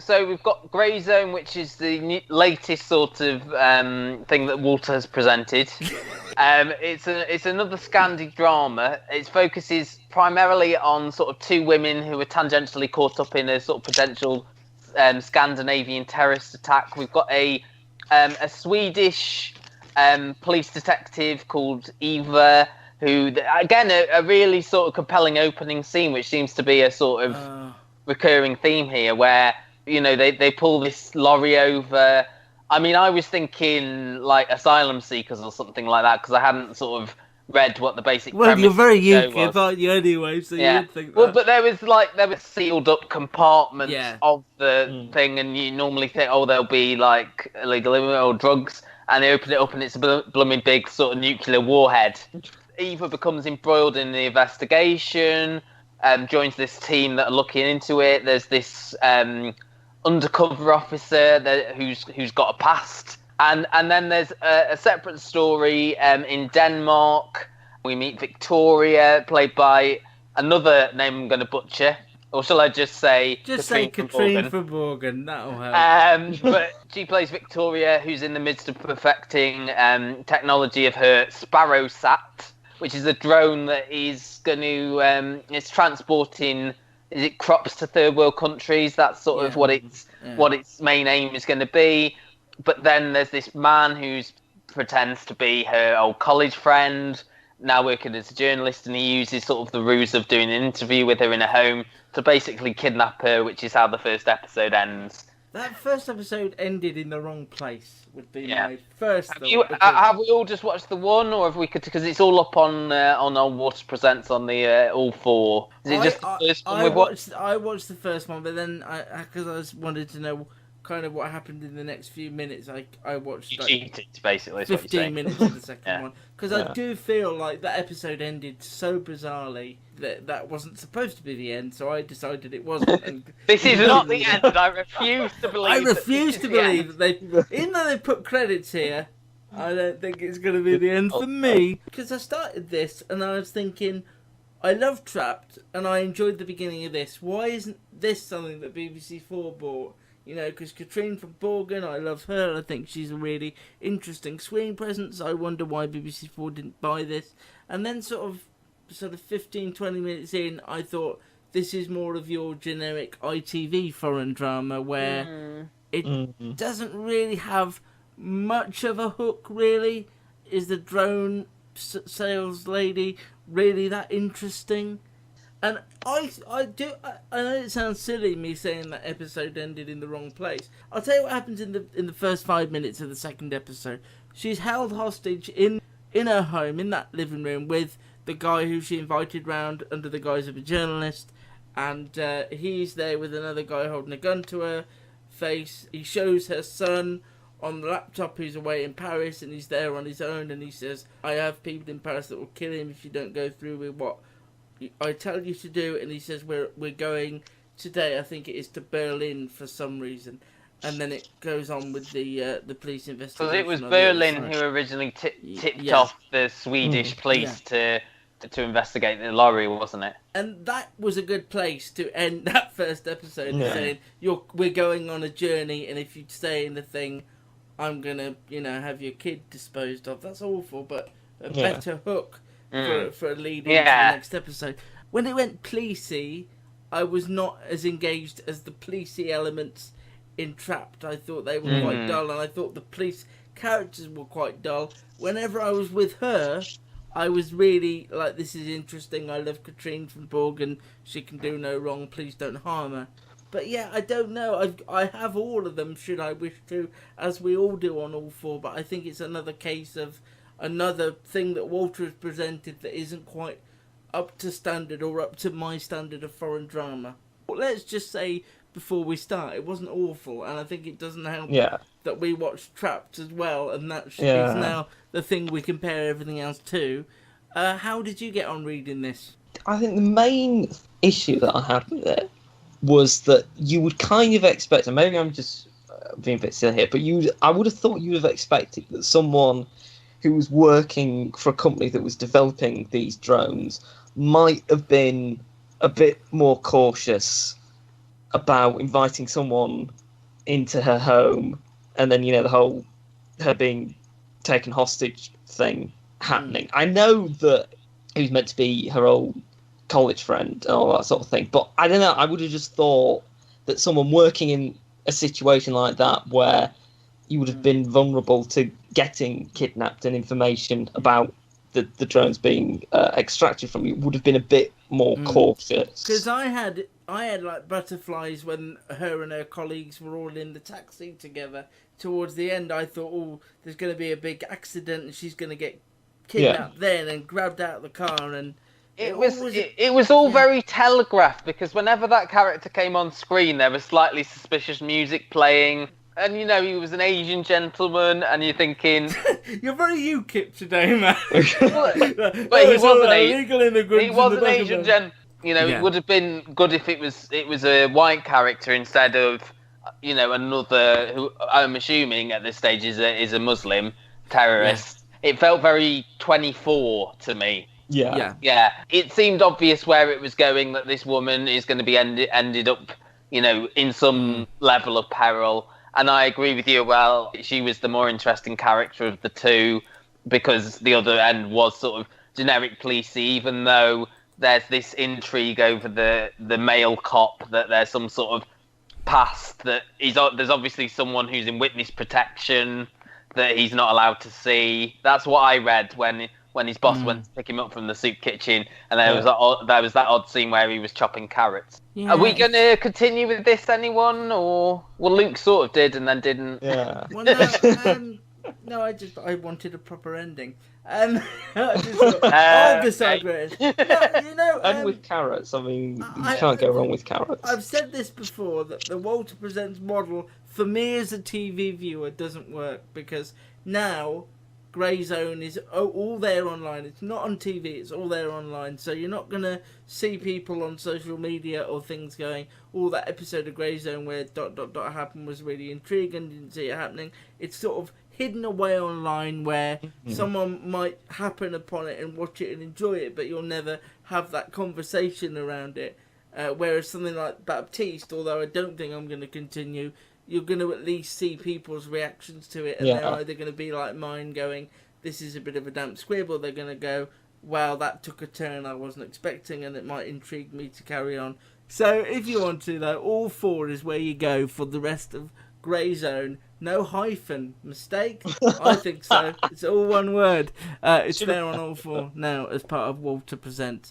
So we've got Grey Zone, which is the latest sort of thing that Walter has presented. It's another Scandi drama. It focuses primarily on sort of two women who are tangentially caught up in a sort of potential Scandinavian terrorist attack. We've got a Swedish police detective called Eva, who, again, a really sort of compelling opening scene, which seems to be a sort of recurring theme here, where, you know, they pull this lorry over. I mean, I was thinking like Asylum Seekers or something like that, because I hadn't sort of read what the basic premise you're very was. UKIP, aren't you, anyway, so you would think that. Well, but there was sealed up compartments of the thing, and you normally think, oh, there'll be like illegal or drugs, and they open it up and it's a blooming big sort of nuclear warhead. Eva becomes embroiled in the investigation, joins this team that are looking into it. There's this undercover officer who's got a past, and then there's a separate story in Denmark. We meet Victoria, played by another name I'm going to butcher, or shall I just say Katrine from Borgen? That'll help. But she plays Victoria, who's in the midst of perfecting technology of her Sparrowsat, which is a drone that is going to it's transporting crops to third world countries. That's sort of what its main aim is going to be. But then there's this man who pretends to be her old college friend, now working as a journalist, and he uses sort of the ruse of doing an interview with her in a home to basically kidnap her, which is how the first episode ends. That first episode ended in the wrong place, would be my first thought. Have we all just watched the one, or have we could, because it's all up on Old Waters Presents on the all four. Is it just the first one we've watched? I watched the first one, but then because I just wanted to know kind of what happened in the next few minutes, I watched cheated, basically, 15 minutes of the second one, because I do feel like that episode ended so bizarrely that wasn't supposed to be the end, so I decided it wasn't. And this is not the end. I refuse to believe. I refuse to believe that they, even though they put credits here, I don't think it's going to be the end for me, because I started this and I was thinking, I love Trapped and I enjoyed the beginning of this. Why isn't this something that BBC4 bought? You know, because Katrine from Borgen, I love her. I think she's a really interesting screen presence. I wonder why BBC4 didn't buy this. And then sort of 15, 20 minutes in, I thought, this is more of your generic ITV foreign drama where it doesn't really have much of a hook, really. Is the drone sales lady really that interesting? And I know it sounds silly me saying that episode ended in the wrong place. I'll tell you what happens in the first 5 minutes of the second episode. She's held hostage in her home, in that living room, with the guy who she invited round under the guise of a journalist, and he's there with another guy holding a gun to her face. He shows her son on the laptop who's away in Paris, and he's there on his own, and he says, I have people in Paris that will kill him if you don't go through with what I tell you to do. And he says, we're going today, I think it is, to Berlin for some reason. And then it goes on with the police investigation. So it was Berlin who originally tipped off the Swedish police to investigate the lorry, wasn't it? And that was a good place to end that first episode, saying, we're going on a journey, and if you stay in the thing, I'm gonna, have your kid disposed of. That's awful, but a better hook for a lead into the next episode. When it went policey, I was not as engaged as the policey elements in Trapped. I thought they were quite dull, and I thought the police characters were quite dull. Whenever I was with her, I was really like, this is interesting. I love Katrine from Borgen. She can do no wrong. Please don't harm her. But yeah, I don't know. I have all of them, should I wish to, as we all do on all four. But I think it's another case of another thing that Walter has presented that isn't quite up to standard, or up to my standard of foreign drama. But let's just say, before we start, it wasn't awful, and I think it doesn't help that we watched Trapped as well, and that is now the thing we compare everything else to. How did you get on reading this? I think the main issue that I had with it was that you would kind of expect, and maybe I'm just being a bit silly here, but I would have thought you would have expected that someone who was working for a company that was developing these drones might have been a bit more cautious about inviting someone into her home, and then the whole her being taken hostage thing happening. I know that he was meant to be her old college friend and all that sort of thing, but I don't know. I would have just thought that someone working in a situation like that, where you would have been vulnerable to getting kidnapped and information about the drones being extracted from you, would have been a bit more cautious. Because I had like butterflies when her and her colleagues were all in the taxi together. Towards the end, I thought, oh, there's going to be a big accident and she's going to get kidnapped then and grabbed out of the car. And it was all very telegraphed, because whenever that character came on screen, there was slightly suspicious music playing. And, he was an Asian gentleman, and you're thinking... You're very UKIP today, man. but he was an Asian gentleman. It would have been good if it was a white character instead of, another, who I'm assuming at this stage is a Muslim terrorist. Yeah. It felt very 24 to me. Yeah. It seemed obvious where it was going, that this woman is going to be ended up, in some level of peril. And I agree with you. Well, she was the more interesting character of the two, because the other end was sort of generic policey, even though there's this intrigue over the male cop, that there's some sort of past, that there's obviously someone who's in witness protection that he's not allowed to see. That's what I read when his boss went to pick him up from the soup kitchen, and there was that odd scene where he was chopping carrots. Yeah. Are we going to continue with this, anyone? Or Luke sort of did and then didn't. Yeah. Well, no, I wanted a proper ending. Besides Grace. And with carrots, I mean, you can't go wrong with carrots. I've said this before, that the Walter Presents model, for me as a TV viewer, doesn't work, because now Grey Zone is all there online. It's not on TV, it's all there online. So you're not going to see people on social media or things going, that episode of Grey Zone where ... happened was really intriguing, didn't see it happening. It's sort of hidden away online, where someone might happen upon it and watch it and enjoy it, but you'll never have that conversation around it. Whereas something like Baptiste, although I don't think I'm going to continue, you're going to at least see people's reactions to it, and they're either going to be like mine, going, this is a bit of a damp squib, or they're going to go, wow, that took a turn I wasn't expecting, and it might intrigue me to carry on. So if you want to, though, all 4 is where you go for the rest of Grey Zone. No hyphen. Mistake? I think so. It's all one word. It's there on all 4 now as part of Walter Presents.